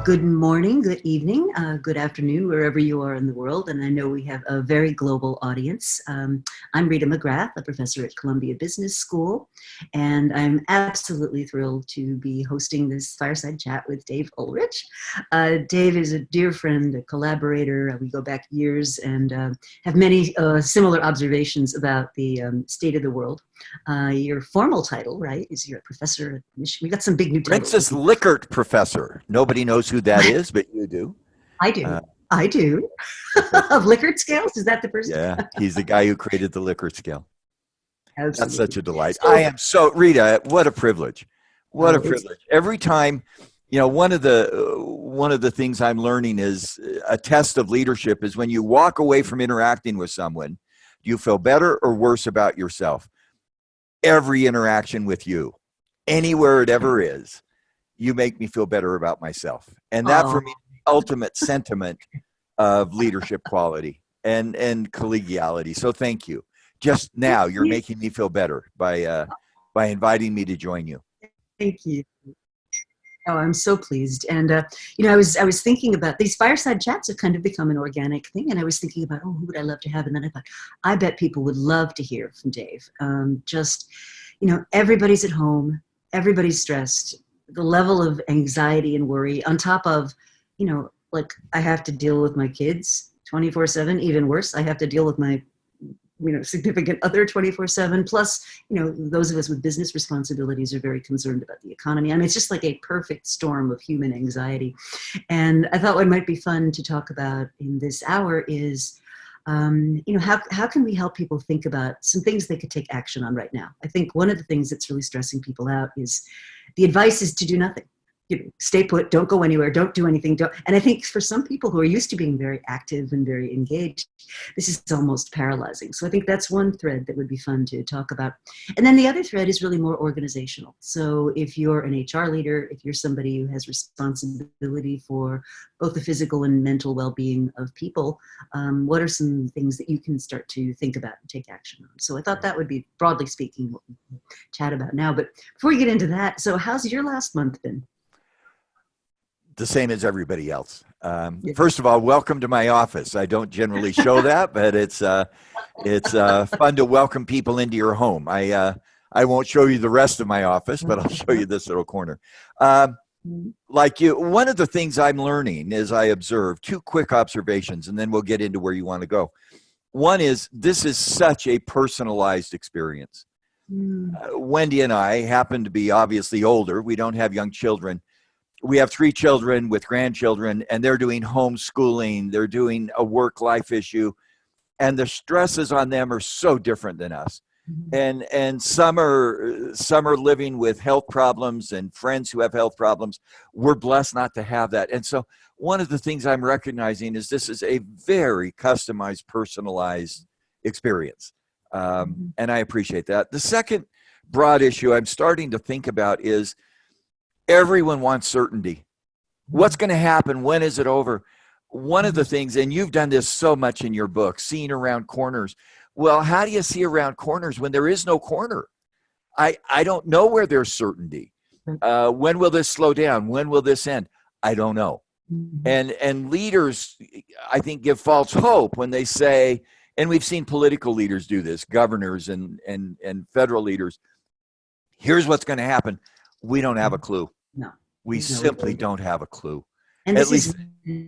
Good morning, good evening, good afternoon, wherever you are in the world. And I know we have a very global audience. I'm Rita McGrath, a professor at Columbia Business School, and I'm absolutely thrilled to be hosting this fireside chat with Dave Ulrich. Dave is a dear friend, a collaborator. We go back years and have many similar observations about the state of the world. Your formal title, right, is you're a professor at Michigan. We got some big new titles. Princess Lickert Professor. Nobody knows who that is, but you do. I do. I do. Of Likert scales? Is that the person? Yeah, he's the guy who created the Likert scale. Absolutely. That's such a delight. I am so, Rita, what a privilege. What a privilege. Every time, you know, one of the things I'm learning is a test of leadership is when you walk away from interacting with someone, do you feel better or worse about yourself? Every interaction with you, anywhere it ever is, you make me feel better about myself. And that for me is the ultimate sentiment of leadership quality and collegiality. So thank you. Just now, you're making me feel better by inviting me to join you. Thank you. Oh, I'm so pleased. And, you know, I was thinking about these fireside chats have kind of become an organic thing. And I was thinking about, who would I love to have? And then I thought, I bet people would love to hear from Dave. Just, you know, everybody's at home, everybody's stressed, the level of anxiety and worry on top of, you know, like I have to deal with my kids 24/7, even worse. I have to deal with my significant other 24/7. Plus, you know, those of us with business responsibilities are very concerned about the economy. I mean, it's just like a perfect storm of human anxiety. And I thought what might be fun to talk about in this hour is, how can we help people think about some things they could take action on right now? I think one of the things that's really stressing people out is the advice is to do nothing. You know, stay put, don't go anywhere, don't do anything. And I think for some people who are used to being very active and very engaged, this is almost paralyzing. So I think that's one thread that would be fun to talk about. And then the other thread is really more organizational. So if you're an HR leader, if you're somebody who has responsibility for both the physical and mental well-being of people, what are some things that you can start to think about and take action on? So I thought that would be, broadly speaking, what we chat about now. But before we get into that, so how's your last month been? The same as everybody else. First of all, welcome to my office. I don't generally show that, but it's fun to welcome people into your home. I won't show you the rest of my office, but I'll show you this little corner. Like you, one of the things I'm learning is I observe two quick observations, and then we'll get into where you want to go. One is this is such a personalized experience. Wendy and I happen to be obviously older. We don't have young children. We have 3 children with grandchildren, and they're doing homeschooling. They're doing a work-life issue, and the stresses on them are so different than us. And some are living with health problems and friends who have health problems. We're blessed not to have that. And so one of the things I'm recognizing is this is a very customized, personalized experience. And I appreciate that. The second broad issue I'm starting to think about is everyone wants certainty. What's going to happen? When is it over? One of the things, and you've done this so much in your book, seeing around corners. Well, how do you see around corners when there is no corner? I don't know where there's certainty. When will this slow down? When will this end? I don't know. And leaders, I think, give false hope when they say, and we've seen political leaders do this, governors and federal leaders, here's what's going to happen. We don't have a clue. No. We simply don't have a clue. And at least,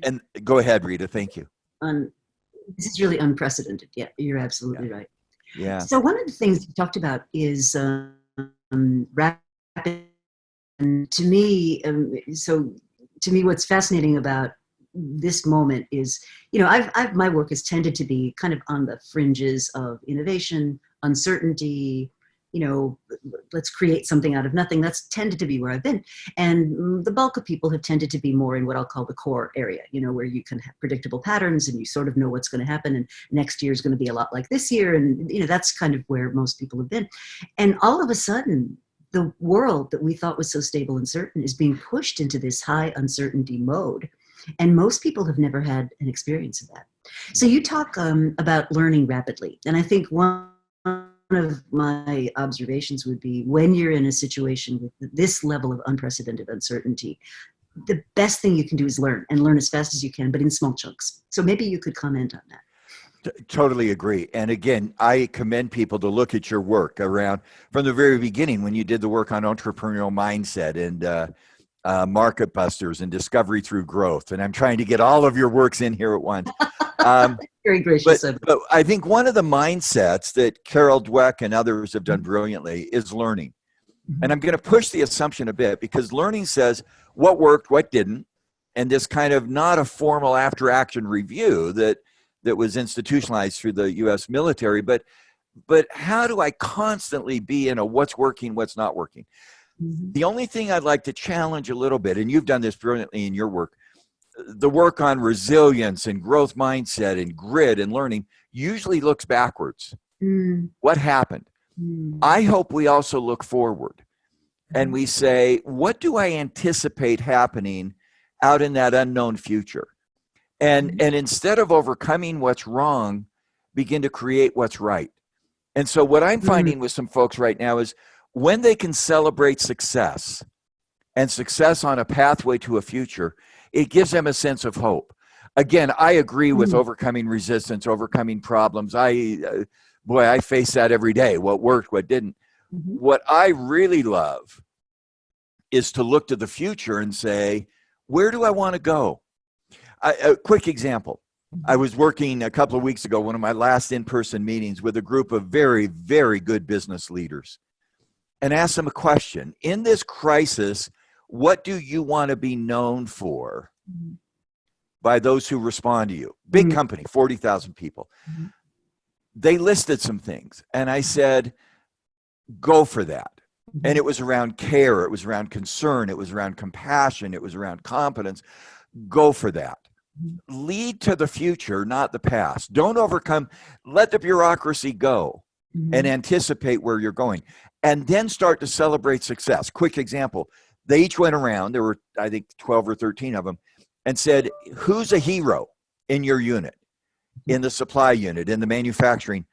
and go ahead, Rita. Thank you. This is really unprecedented. Yeah, you're absolutely right. Yeah. So one of the things you talked about is rapid. And to me, what's fascinating about this moment is, you know, my work has tended to be kind of on the fringes of innovation, uncertainty. You know, let's create something out of nothing. That's tended to be where I've been. And the bulk of people have tended to be more in what I'll call the core area, you know, where you can have predictable patterns and you sort of know what's going to happen. And next year is going to be a lot like this year. And, you know, that's kind of where most people have been. And all of a sudden, the world that we thought was so stable and certain is being pushed into this high uncertainty mode. And most people have never had an experience of that. So you talk about learning rapidly. And I think one of my observations would be when you're in a situation with this level of unprecedented uncertainty, the best thing you can do is learn, and learn as fast as you can, but in small chunks. So maybe you could comment on that. Totally agree. And again, I commend people to look at your work around from the very beginning when you did the work on entrepreneurial mindset and market busters and discovery through growth. And I'm trying to get all of your works in here at once. Very gracious of you. But I think one of the mindsets that Carol Dweck and others have done brilliantly is learning. And I'm going to push the assumption a bit because learning says what worked, what didn't, and this kind of not a formal after action review that was institutionalized through the U.S. military, but how do I constantly be in a what's working, what's not working? The only thing I'd like to challenge a little bit, and you've done this brilliantly in your work, the work on resilience and growth mindset and grit and learning usually looks backwards. What happened? I hope we also look forward and we say, what do I anticipate happening out in that unknown future? And instead of overcoming what's wrong, begin to create what's right. And so what I'm finding with some folks right now is when they can celebrate success and success on a pathway to a future, it gives them a sense of hope. Again, I agree with overcoming resistance, overcoming problems. I face that every day. What worked, what didn't. What I really love is to look to the future and say, where do I want to go? A quick example. I was working a couple of weeks ago, one of my last in-person meetings with a group of very, very good business leaders, and asked them a question. In this crisis, what do you want to be known for by those who respond to you? Big company, 40,000 people. They listed some things, and I said, go for that. And it was around care, it was around concern, it was around compassion, it was around competence. Go for that. Lead to the future, not the past. Don't overcome, let the bureaucracy go and anticipate where you're going. And then start to celebrate success. Quick example. They each went around, there were, I think, 12 or 13 of them, and said, who's a hero in your unit, in the supply unit, in the manufacturing?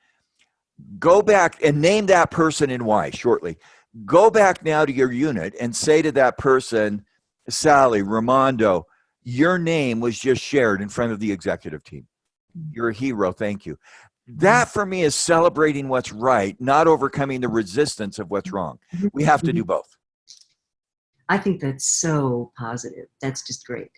Go back and name that person and why shortly. Go back now to your unit and say to that person, Sally, Ramondo, your name was just shared in front of the executive team. You're a hero. Thank you. That for me is celebrating what's right, not overcoming the resistance of what's wrong. We have to do both. I think that's so positive. That's just great.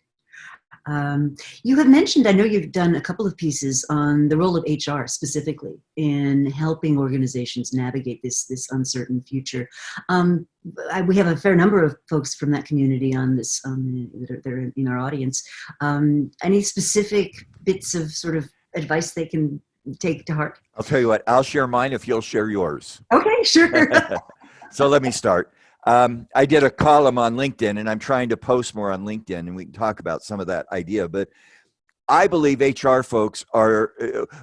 You have mentioned, I know you've done a couple of pieces on the role of HR specifically in helping organizations navigate this uncertain future. We have a fair number of folks from that community on this, that are in our audience. Any specific bits of sort of advice they can take to heart? I'll tell you what, I'll share mine if you'll share yours. Okay, sure. So let me start. I did a column on LinkedIn, and I'm trying to post more on LinkedIn, and we can talk about some of that idea. But I believe HR folks are,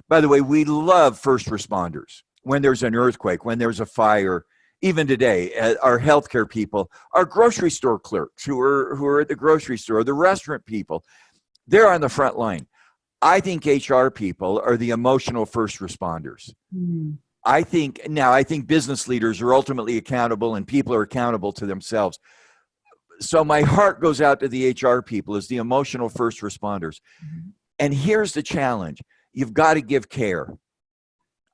by the way, we love first responders. When there's an earthquake, when there's a fire, even today, our healthcare people, our grocery store clerks who are at the grocery store, the restaurant people, they're on the front line. I think HR people are the emotional first responders. I think business leaders are ultimately accountable and people are accountable to themselves. So my heart goes out to the HR people as the emotional first responders. And here's the challenge. You've got to give care.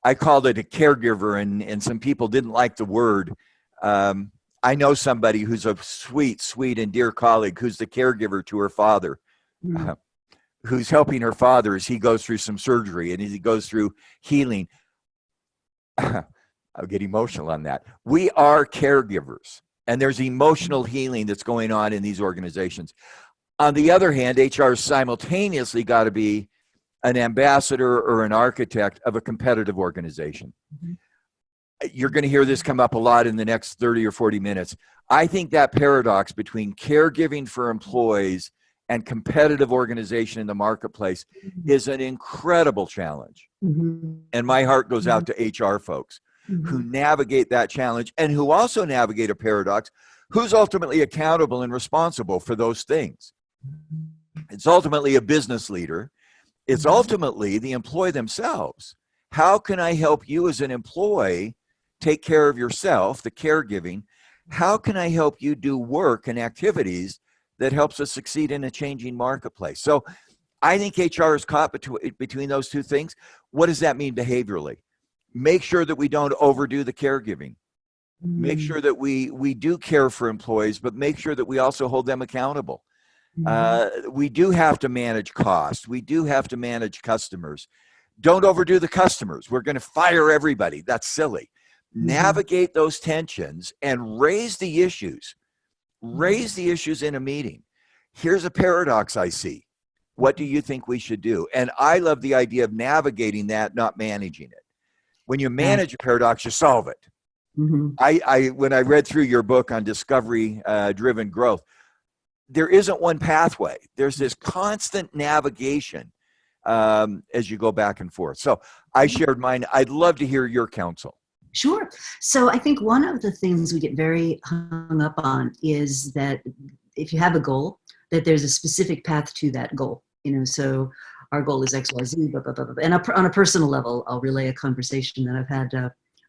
I called it a caregiver, and some people didn't like the word. I know somebody who's a sweet, sweet and dear colleague who's the caregiver to her father, who's helping her father as he goes through some surgery and as he goes through healing. I'll get emotional on that. We are caregivers, and there's emotional healing that's going on in these organizations. On the other hand, HR simultaneously got to be an ambassador or an architect of a competitive organization. You're going to hear this come up a lot in the next 30 or 40 minutes. I think that paradox between caregiving for employees and competitive organization in the marketplace is an incredible challenge. And my heart goes out to HR folks who navigate that challenge and who also navigate a paradox. Who's ultimately accountable and responsible for those things? It's ultimately a business leader. It's ultimately the employee themselves. How can I help you as an employee take care of yourself, the caregiving? How can I help you do work and activities that helps us succeed in a changing marketplace. So I think HR is caught between those two things. What does that mean behaviorally? Make sure that we don't overdo the caregiving. Make sure that we do care for employees, but make sure that we also hold them accountable. We do have to manage costs. We do have to manage customers. Don't overdo the customers. We're going to fire everybody. That's silly. Navigate those tensions and raise the issues. Raise the issues in a meeting. Here's a paradox I see. What do you think we should do? And I love the idea of navigating that, not managing it. When you manage a paradox, you solve it. When I read through your book on discovery driven growth, there isn't one pathway. There's this constant navigation as you go back and forth. So I shared mine. I'd love to hear your counsel. Sure. So I think one of the things we get very hung up on is that if you have a goal, that there's a specific path to that goal. So our goal is X, Y, Z, blah, blah, blah, blah. And on a personal level, I'll relay a conversation that I've had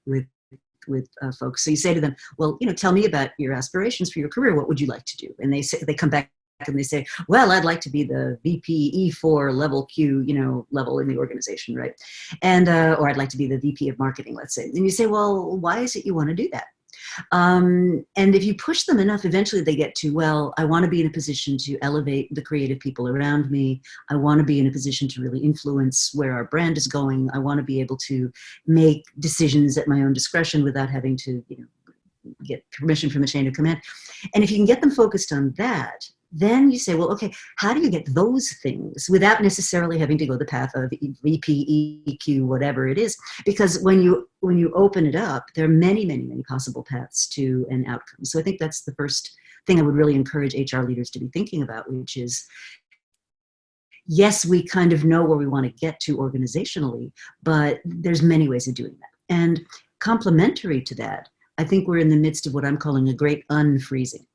with folks. So you say to them, well, tell me about your aspirations for your career. What would you like to do? And they come back and they say, well, I'd like to be the VP E4 level Q, level in the organization, right? And, or I'd like to be the VP of marketing, let's say. And you say, well, why is it you want to do that? And if you push them enough, eventually they get to, well, I want to be in a position to elevate the creative people around me. I want to be in a position to really influence where our brand is going. I want to be able to make decisions at my own discretion without having to, get permission from the chain of command. And if you can get them focused on that, then you say, well, okay, how do you get those things without necessarily having to go the path of VP, EQ, whatever it is? Because when you open it up, there are many, many, many possible paths to an outcome. So I think that's the first thing I would really encourage HR leaders to be thinking about, which is, yes, we kind of know where we want to get to organizationally, but there's many ways of doing that. And complementary to that, I think we're in the midst of what I'm calling a great unfreezing.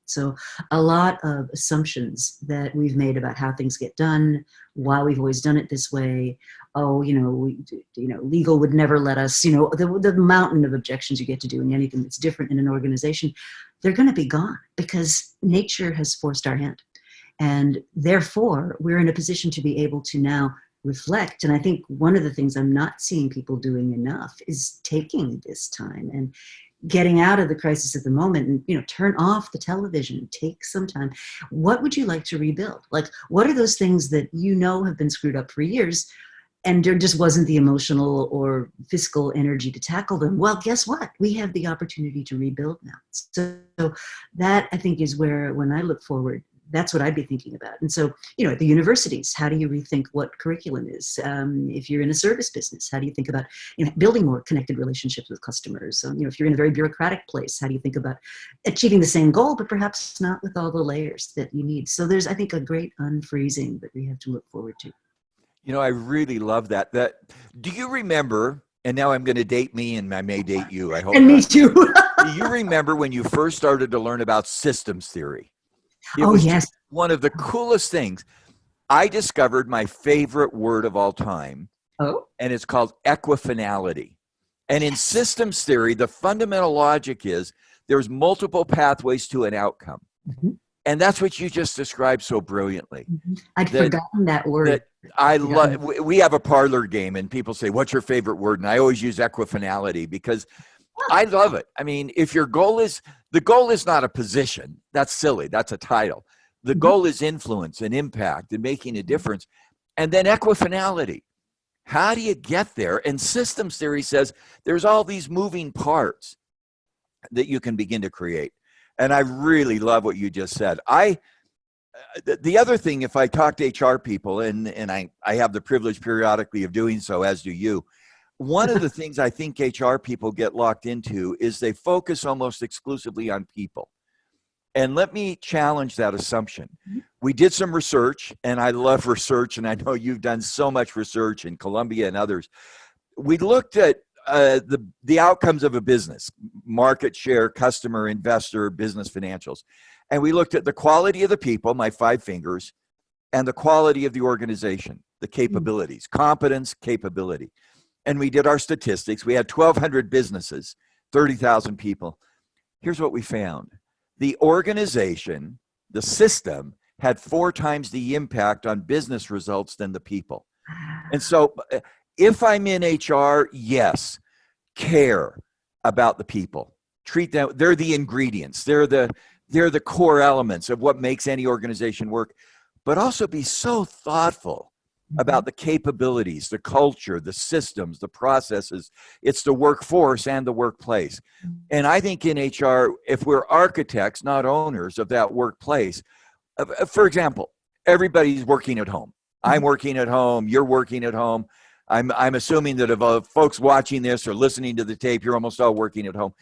So a lot of assumptions that we've made about how things get done, why we've always done it this way. Oh, legal would never let us, the mountain of objections you get to doing anything that's different in an organization, they're going to be gone because nature has forced our hand. And therefore, we're in a position to be able to now reflect. And I think one of the things I'm not seeing people doing enough is taking this time and getting out of the crisis at the moment and, turn off the television, take some time. What would you like to rebuild? Like, what are those things that have been screwed up for years and there just wasn't the emotional or fiscal energy to tackle them? Well, guess what? We have the opportunity to rebuild now. So that, I think, is where, when I look forward, that's what I'd be thinking about. And so, at the universities, how do you rethink what curriculum is? If you're in a service business, how do you think about building more connected relationships with customers? If you're in a very bureaucratic place, how do you think about achieving the same goal, but perhaps not with all the layers that you need? So there's, I think, a great unfreezing that we have to look forward to. I really love that. Do you remember, and now I'm going to date me and I may date you, I hope. And me too. Do you remember when you first started to learn about systems theory? It was yes. One of the coolest things. I discovered my favorite word of all time, and it's called equifinality. And in systems theory, the fundamental logic is there's multiple pathways to an outcome. And that's what you just described so brilliantly. I'd forgotten that word. I love. We have a parlor game, and people say, "What's your favorite word?" And I always use equifinality because I love it. I mean, if the goal is not a position, that's silly. That's a title. The goal is influence and impact and making a difference. And then equifinality. How do you get there? And systems theory says there's all these moving parts that you can begin to create. And I really love what you just said. The other thing, if I talk to HR people, and I have the privilege periodically of doing so, as do you, one of the things I think HR people get locked into is they focus almost exclusively on people. And let me challenge that assumption. We did some research, and I love research, and I know you've done so much research in Columbia and others. We looked at the outcomes of a business, market share, customer, investor, business financials. And we looked at the quality of the people, my 5 fingers, and the quality of the organization, the capabilities, competence, capability. And we did our statistics. We had 1,200 businesses, 30,000 people. Here's what we found. The organization the system had 4 times the impact on business results than the people. And so if I'm in HR, yes, care about the people. Treat them, they're the ingredients. They're the core elements of what makes any organization work, but also be so thoughtful about the capabilities, the culture, the systems, the processes. It's the workforce and the workplace. And I think in HR, if we're architects, not owners of that workplace, for example, everybody's working at home. I'm working at home. You're working at home. I'm assuming that if folks watching this or listening to the tape, you're almost all working at home.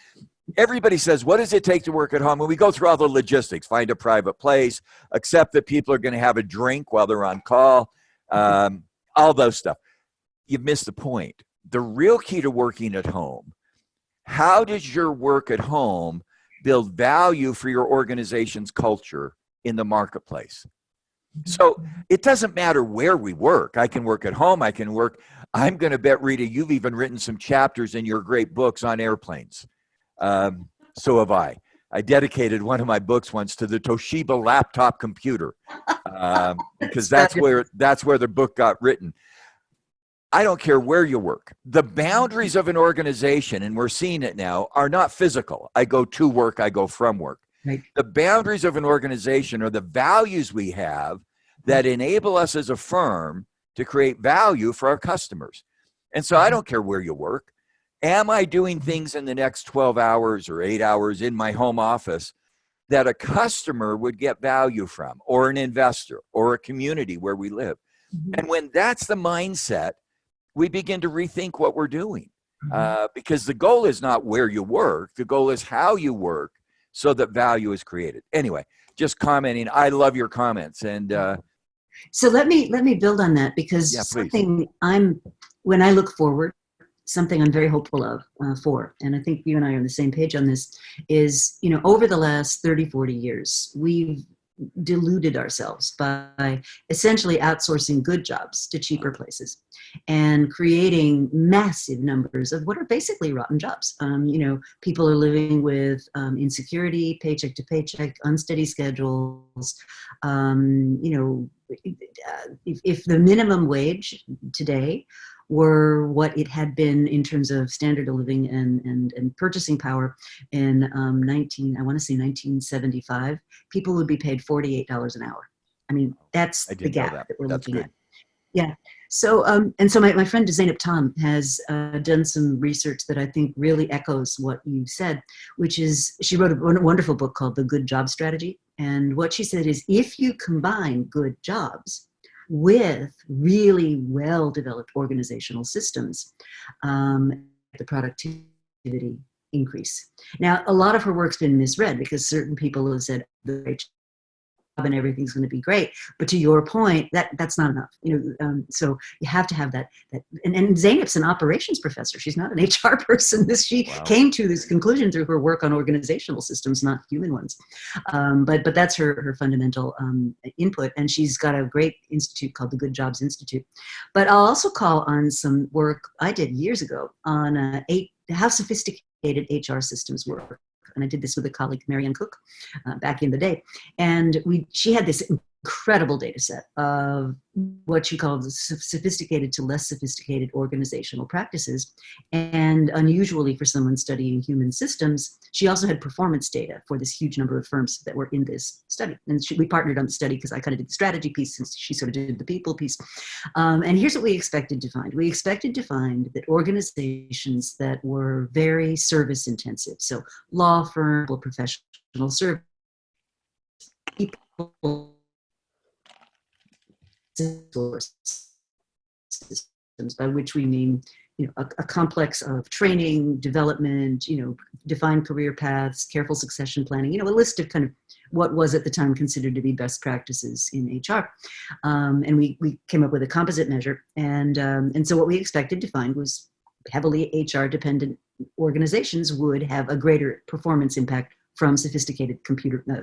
Everybody says, what does it take to work at home? And we go through all the logistics, find a private place, accept that people are going to have a drink while they're on call, all those stuff. You've missed the point. The real key to working at home, how does your work at home build value for your organization's culture in the marketplace? So it doesn't matter where we work. I can work at home. I can work. I'm going to bet, Rita, you've even written some chapters in your great books on airplanes. So have I. I dedicated one of my books once to the Toshiba laptop computer because that's where the book got written. I don't care where you work. The boundaries of an organization, and we're seeing it now, are not physical. I go to work, I go from work. Right. The boundaries of an organization are the values we have that enable us as a firm to create value for our customers. And so I don't care where you work. Am I doing things in the next 12 hours or 8 hours in my home office that a customer would get value from, or an investor, or a community where we live? And when that's the mindset, we begin to rethink what we're doing. Because the goal is not where you work. The goal is how you work so that value is created. Anyway, just commenting. I love your comments. And so let me build on that, because something when I look forward, something I'm very hopeful of for, and I think you and I are on the same page on this, is, over the last 30, 40 years, we've deluded ourselves by essentially outsourcing good jobs to cheaper places and creating massive numbers of what are basically rotten jobs. People are living with insecurity, paycheck to paycheck, unsteady schedules. If the minimum wage today were what it had been in terms of standard of living and purchasing power in 1975, people would be paid $48 an hour. I mean, that's the gap that we're looking at. Yeah. So, and so my friend Zainab Tom has done some research that I think really echoes what you said, which is she wrote a wonderful book called The Good Job Strategy. And what she said is, if you combine good jobs with really well-developed organizational systems, the productivity increase. Now, a lot of her work's been misread because certain people have said the job and everything's going to be great, but to your point, that's not enough. So you have to have that. And Zainab's an operations professor. She's not an HR person. She came to this conclusion through her work on organizational systems, not human ones. But that's her fundamental input. And she's got a great institute called the Good Jobs Institute. But I'll also call on some work I did years ago on how sophisticated HR systems work. And I did this with a colleague, Marianne Cook, back in the day. And she had this incredible data set of what she called sophisticated to less sophisticated organizational practices. And unusually for someone studying human systems, she also had performance data for this huge number of firms that were in this study. And we partnered on the study because I kind of did the strategy piece and she sort of did the people piece. And here's what we expected to find. We expected to find that organizations that were very service intensive, so law firm, professional service, people, systems, by which we mean a complex of training, development, defined career paths, careful succession planning, a list of kind of what was at the time considered to be best practices in HR. And we came up with a composite measure. And so what we expected to find was heavily HR dependent organizations would have a greater performance impact from sophisticated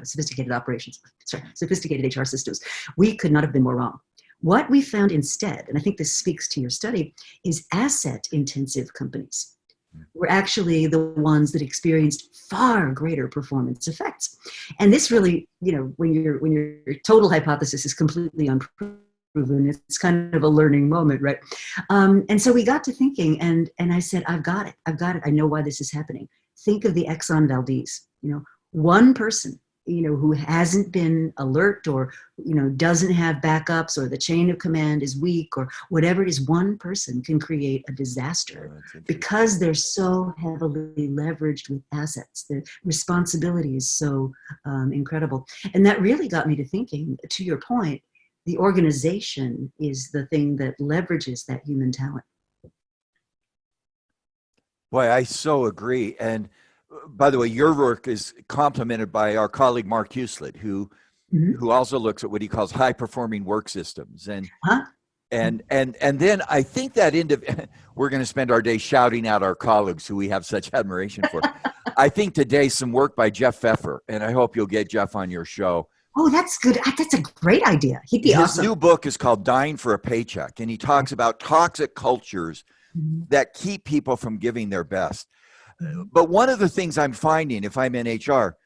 sophisticated HR systems. We could not have been more wrong. What we found instead, and I think this speaks to your study, is asset-intensive companies were actually the ones that experienced far greater performance effects. And this really, when your total hypothesis is completely unproven, it's kind of a learning moment, right? And so we got to thinking, and I said, I've got it. I know why this is happening. Think of the Exxon Valdez, one person, who hasn't been alert, or, doesn't have backups, or the chain of command is weak, or whatever it is, one person can create a disaster because they're so heavily leveraged with assets. The responsibility is so incredible. And that really got me to thinking, to your point, the organization is the thing that leverages that human talent. Boy, I so agree. And by the way, your work is complemented by our colleague Mark Huslett, who also looks at what he calls high performing work systems. And and then I think that we're going to spend our day shouting out our colleagues who we have such admiration for. I think today some work by Jeff Pfeffer, and I hope you'll get Jeff on your show. Oh, that's good. That's a great idea. He'd be awesome. His new book is called Dying for a Paycheck, and he talks about toxic cultures that keep people from giving their best. But one of the things I'm finding, if I'm in HR,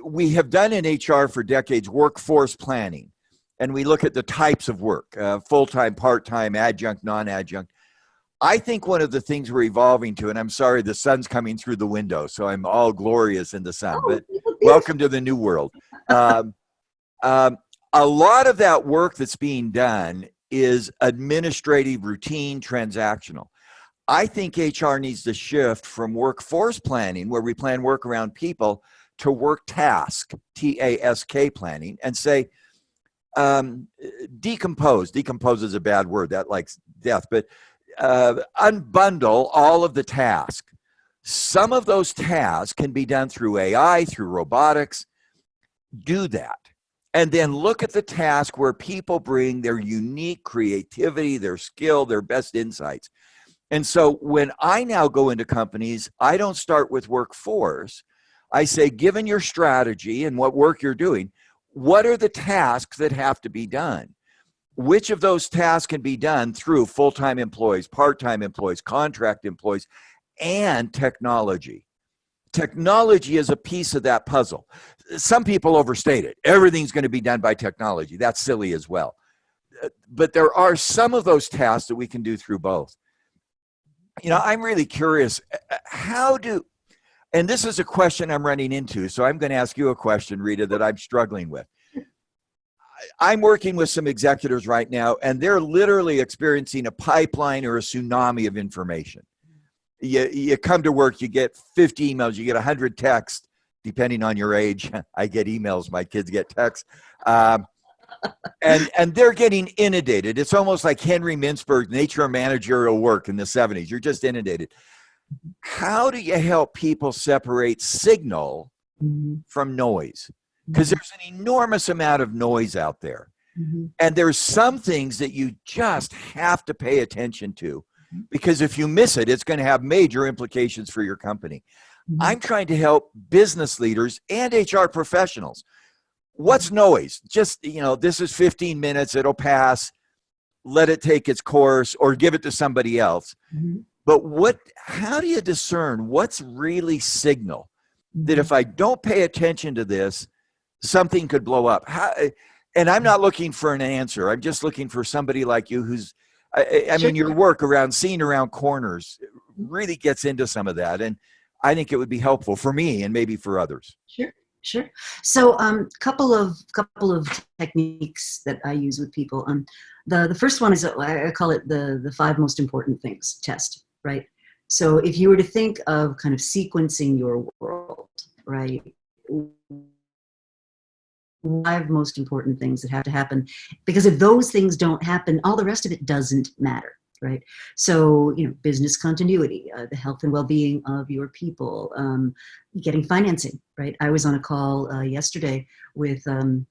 we have done in HR for decades workforce planning, and we look at the types of work, full-time, part-time, adjunct, non-adjunct. I think one of the things we're evolving to, and I'm sorry, the sun's coming through the window, so I'm all glorious in the sun, but welcome to the new world. A lot of that work that's being done is administrative, routine, transactional. I think HR needs to shift from workforce planning, where we plan work around people, to work task, TASK planning, and say, decompose. Decompose is a bad word, that likes death, but unbundle all of the tasks. Some of those tasks can be done through AI, through robotics. Do that. And then look at the task where people bring their unique creativity, their skill, their best insights. And so when I now go into companies, I don't start with workforce. I say, given your strategy and what work you're doing, what are the tasks that have to be done? Which of those tasks can be done through full-time employees, part-time employees, contract employees, and technology? Technology is a piece of that puzzle. Some people overstate it. Everything's going to be done by technology. That's silly as well. But there are some of those tasks that we can do through both. I'm really curious, and this is a question I'm running into, so I'm going to ask you a question, Rita, that I'm struggling with. I'm working with some executives right now, and they're literally experiencing a pipeline or a tsunami of information. You come to work, you get 50 emails, you get 100 texts, depending on your age. I get emails, my kids get texts. And they're getting inundated. It's almost like Henry Mintzberg's Nature of Managerial Work in the 70s. You're just inundated. How do you help people separate signal from noise? Because there's an enormous amount of noise out there. And there's some things that you just have to pay attention to, because if you miss it, it's going to have major implications for your company. I'm trying to help business leaders and HR professionals. What's noise? Just, this is 15 minutes, it'll pass, let it take its course, or give it to somebody else. But how do you discern what's really signal that if I don't pay attention to this, something could blow up? And I'm not looking for an answer. I'm just looking for somebody like you who's, I mean, your work around seeing around corners really gets into some of that. And I think it would be helpful for me and maybe for others. Sure. So couple of techniques that I use with people. The first one is, I call it the 5 most important things test, right? So if you were to think of kind of sequencing your world, right? 5 most important things that have to happen, because if those things don't happen, all the rest of it doesn't matter, right? So, business continuity, the health and well-being of your people, getting financing, right? I was on a call yesterday with a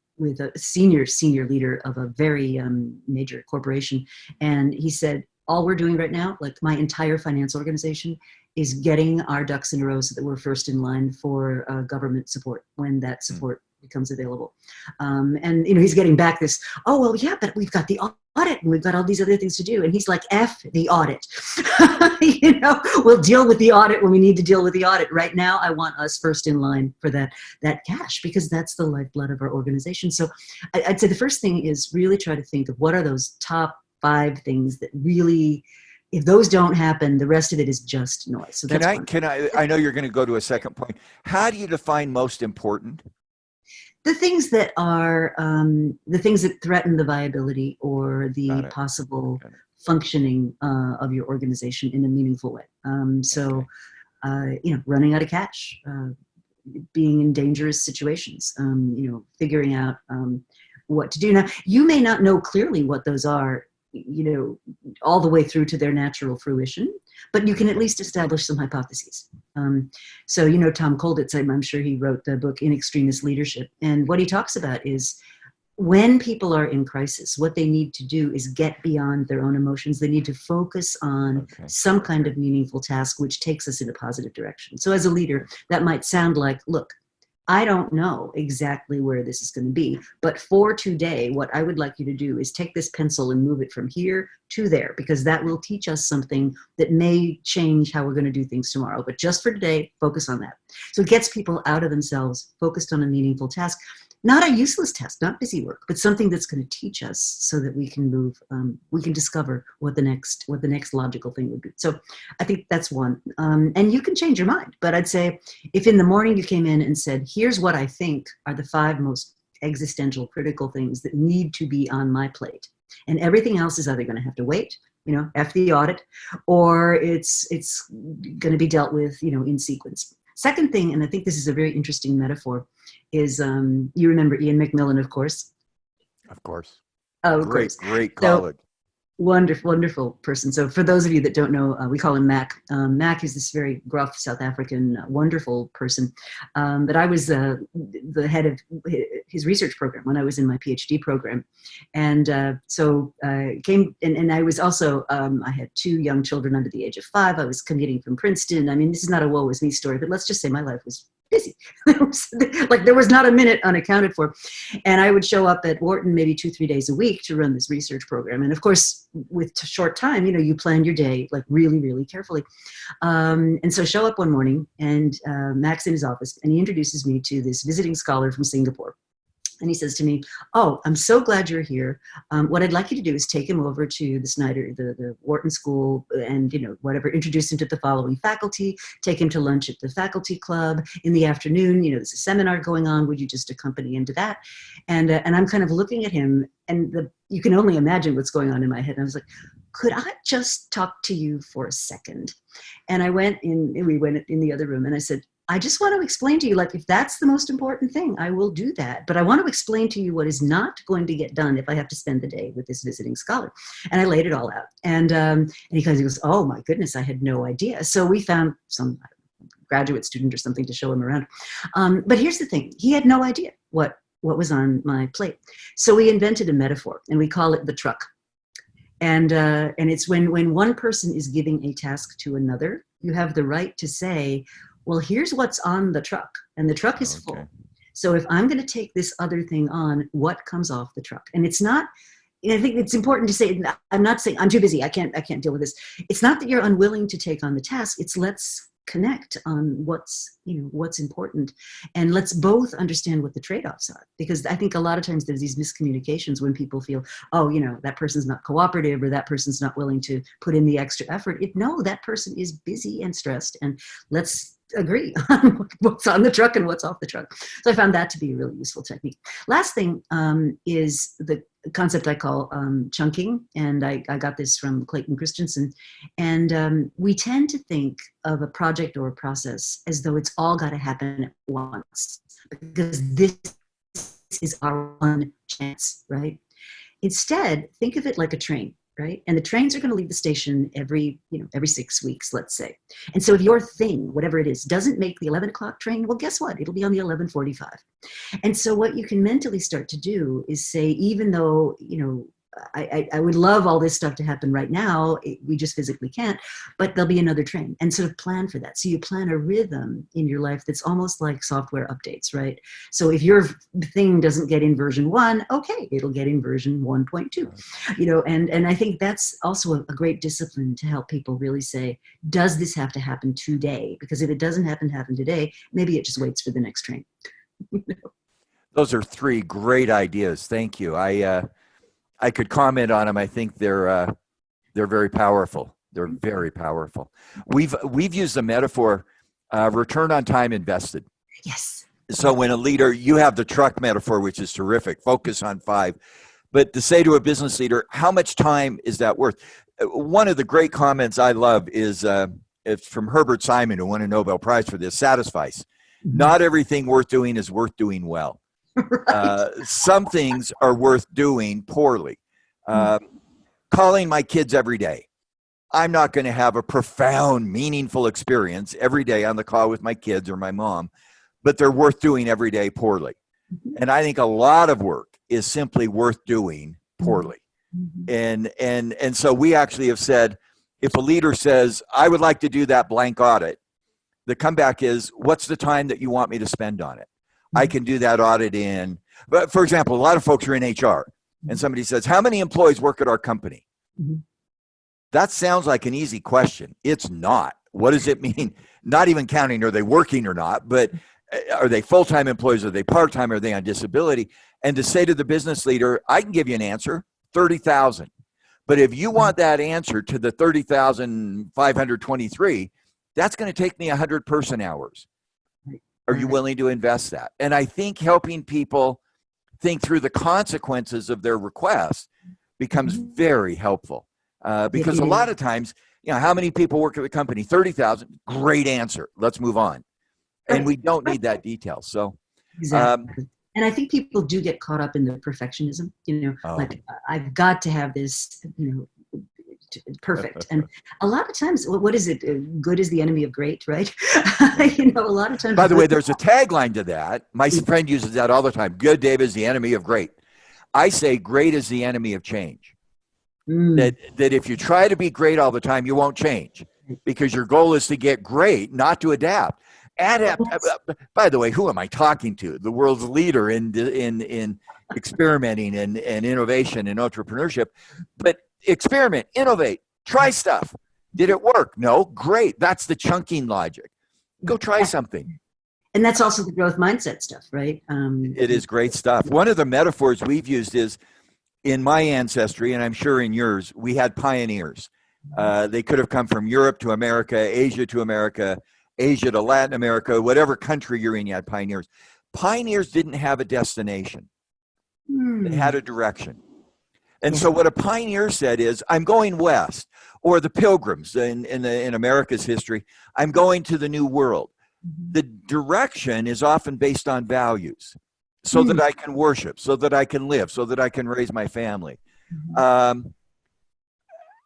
senior leader of a very major corporation, and he said, all we're doing right now, like my entire finance organization, is getting our ducks in a row so that we're first in line for government support when that support becomes available. And, he's getting back this, oh, well, yeah, but we've got the audit and we've got all these other things to do. And he's like, F the audit. We'll deal with the audit when we need to deal with the audit. Right now, I want us first in line for that cash, because that's the lifeblood of our organization. So I'd say the first thing is really try to think of what are those top 5 things that really, if those don't happen, the rest of it is just noise. So that's I know you're going to go to a second point. How do you define most important? The things that are the things that threaten the viability or the possible functioning of your organization in a meaningful way. Running out of cash, being in dangerous situations, figuring out what to do. Now, you may not know clearly what those are, all the way through to their natural fruition, but you can at least establish some hypotheses. Tom Kolditz, I'm sure he wrote the book In Extremis Leadership. And what he talks about is when people are in crisis, what they need to do is get beyond their own emotions. They need to focus on some kind of meaningful task, which takes us in a positive direction. So as a leader, that might sound like, look, I don't know exactly where this is going to be, but for today, what I would like you to do is take this pencil and move it from here to there, because that will teach us something that may change how we're going to do things tomorrow. But just for today, focus on that. So it gets people out of themselves, focused on a meaningful task, not a useless task, not busy work, but something that's going to teach us so that we can move, we can discover what the next logical thing would be. So I think that's one. And you can change your mind, but I'd say if in the morning you came in and said, here's what I think are the 5 most existential critical things that need to be on my plate, and everything else is either going to have to wait, F the audit, or it's going to be dealt with, in sequence. Second thing, and I think this is a very interesting metaphor, is you remember Ian McMillan, of course. Of course. Oh, great colleague. Wonderful person. So for those of you that don't know, we call him Mac. Mac is this very gruff South African, wonderful person. But I was the head of his research program when I was in my PhD program. And came, and I was also, I had 2 young children under the age of 5. I was commuting from Princeton. I mean, this is not a woe is me story, but let's just say my life was busy. There was not a minute unaccounted for. And I would show up at Wharton maybe 2-3 days a week to run this research program. And of course, with short time, you plan your day like really, really carefully. And so show up one morning, and Mac's in his office, and he introduces me to this visiting scholar from Singapore. And he says to me, oh, I'm so glad you're here. What I'd like you to do is take him over to the Snyder, the Wharton School, and, introduce him to the following faculty, take him to lunch at the faculty club. In the afternoon, there's a seminar going on. Would you just accompany him to that? And I'm kind of looking at him, and you can only imagine what's going on in my head. And I was like, could I just talk to you for a second? And we went in the other room, and I said, I just want to explain to you, if that's the most important thing, I will do that. But I want to explain to you what is not going to get done if I have to spend the day with this visiting scholar. And I laid it all out. And he goes, oh my goodness, I had no idea. So we found some graduate student or something to show him around. But here's the thing. He had no idea what was on my plate. So we invented a metaphor, and we call it the truck. And it's when one person is giving a task to another, you have the right to say, well, here's what's on the truck, and the truck is full. So if I'm going to take this other thing on, what comes off the truck? And it's not, I think it's important to say, I'm not saying I'm too busy, I can't deal with this. It's not that you're unwilling to take on the task. It's let's connect on what's important, and let's both understand what the trade-offs are. Because I think a lot of times there's these miscommunications when people feel, oh, that person's not cooperative, or that person's not willing to put in the extra effort. No, that person is busy and stressed, and let's agree on what's on the truck and what's off the truck. So I found that to be a really useful technique. Last thing is the concept I call chunking, and I got this from Clayton Christensen. And we tend to think of a project or a process as though it's all got to happen at once, because this is our one chance, right? Instead, think of it like a train. Right? And the trains are going to leave the station every 6 weeks, let's say. And so if your thing, whatever it is, doesn't make the 11 o'clock train, well, guess what? It'll be on the 11:45. And so what you can mentally start to do is say, even though, I would love all this stuff to happen right now. We just physically can't, but there'll be another train, and sort of plan for that. So you plan a rhythm in your life that's almost like software updates, right? So if your thing doesn't get in version 1, okay, it'll get in version 1.2, and I think that's also a great discipline to help people really say, does this have to happen today? Because if it doesn't happen today, maybe it just waits for the next train. Those are 3 great ideas. Thank you. I could comment on them. I think they're very powerful. They're very powerful. We've used the metaphor return on time invested. Yes. So when a leader, you have the truck metaphor, which is terrific. Focus on 5. But to say to a business leader, how much time is that worth? One of the great comments I love is it's from Herbert Simon, who won a Nobel Prize for this. Satisfice. Not everything worth doing is worth doing well. Right. Some things are worth doing poorly. Calling my kids every day. I'm not going to have a profound, meaningful experience every day on the call with my kids or my mom, but they're worth doing every day poorly. And I think a lot of work is simply worth doing poorly. And so we actually have said, if a leader says, I would like to do that blank audit, the comeback is, what's the time that you want me to spend on it? I can do that audit in, but for example, a lot of folks are in HR and somebody says, how many employees work at our company? That sounds like an easy question. It's not. What does it mean? Not even counting, are they working or not, but are they full-time employees? Are they part-time? Are they on disability? And to say to the business leader, I can give you an answer, 30,000. But if you want that answer to the 30,523, that's going to take me 100 person hours. Are you willing to invest that? And I think helping people think through the consequences of their request becomes very helpful. Because a lot of times, how many people work at the company? 30,000. Great answer. Let's move on. And we don't need that detail. So, exactly. And I think people do get caught up in the perfectionism, like I've got to have this, perfect. And a lot of times, what is it? Good is the enemy of great, right? A lot of times. By the way, there's a tagline to that. My friend uses that all the time. Good, Dave, is the enemy of great. I say great is the enemy of change. That if you try to be great all the time, you won't change because your goal is to get great, not to adapt. By the way, who am I talking to? The world's leader in experimenting and innovation and entrepreneurship. But experiment, innovate, try stuff. Did it work? No? Great. That's the chunking logic. Go try something. And that's also the growth mindset stuff, right? It is great stuff. One of the metaphors we've used is, in my ancestry, and I'm sure in yours, we had pioneers. They could have come from Europe to America, Asia to America, Asia to Latin America, whatever country you're in, you had pioneers. Pioneers didn't have a destination. They had a direction. And so what a pioneer said is, I'm going west, or the pilgrims in America's history, I'm going to the New World. The direction is often based on values, so that I can worship, so that I can live, so that I can raise my family. And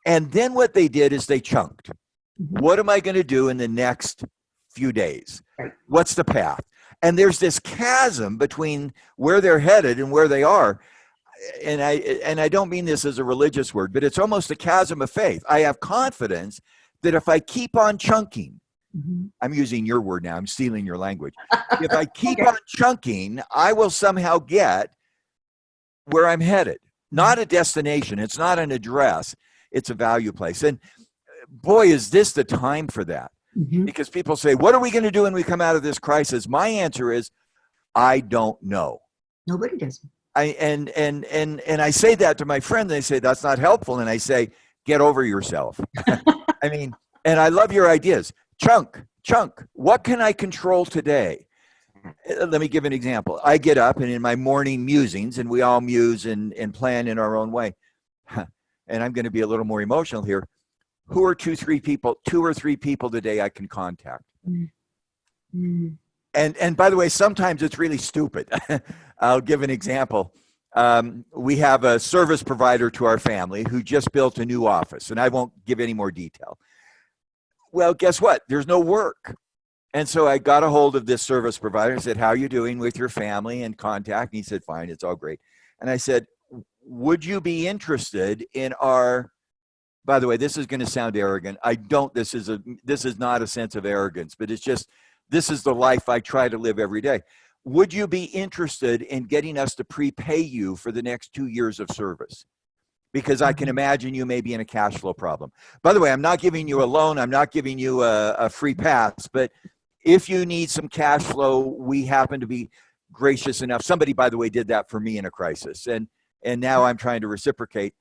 then what they did is they chunked. What am I going to do in the next few days? What's the path? And there's this chasm between where they're headed and where they are. And I don't mean this as a religious word, but it's almost a chasm of faith. I have confidence that if I keep on chunking, I'm using your word now, I'm stealing your language. If I keep on chunking, I will somehow get where I'm headed. Not a destination. It's not an address. It's a value place. And boy, is this the time for that. Because people say, what are we going to do when we come out of this crisis? My answer is, I don't know. Nobody does. And I say that to my friend. They say, that's not helpful. And I say, get over yourself. I mean, and I love your ideas. Chunk. What can I control today? Let me give an example. I get up and in my morning musings, and we all muse and plan in our own way. And I'm going to be a little more emotional here. Who are two or three people today I can contact? And by the way, sometimes it's really stupid. I'll give an example. We have a service provider to our family who just built a new office, and I won't give any more detail. Well, guess what? There's no work. And so I got a hold of this service provider and said, how are you doing with your family and contact? And he said, fine, it's all great. And I said, would you be interested in our, by the way, this is going to sound arrogant. I don't, this is not a sense of arrogance, but it's just, this is the life I try to live every day. Would you be interested in getting us to prepay you for the next 2 years of service? Because I can imagine you may be in a cash flow problem. By the way, I'm not giving you a loan. I'm not giving you a free pass, but if you need some cash flow, we happen to be gracious enough. Somebody, by the way, did that for me in a crisis. And now I'm trying to reciprocate.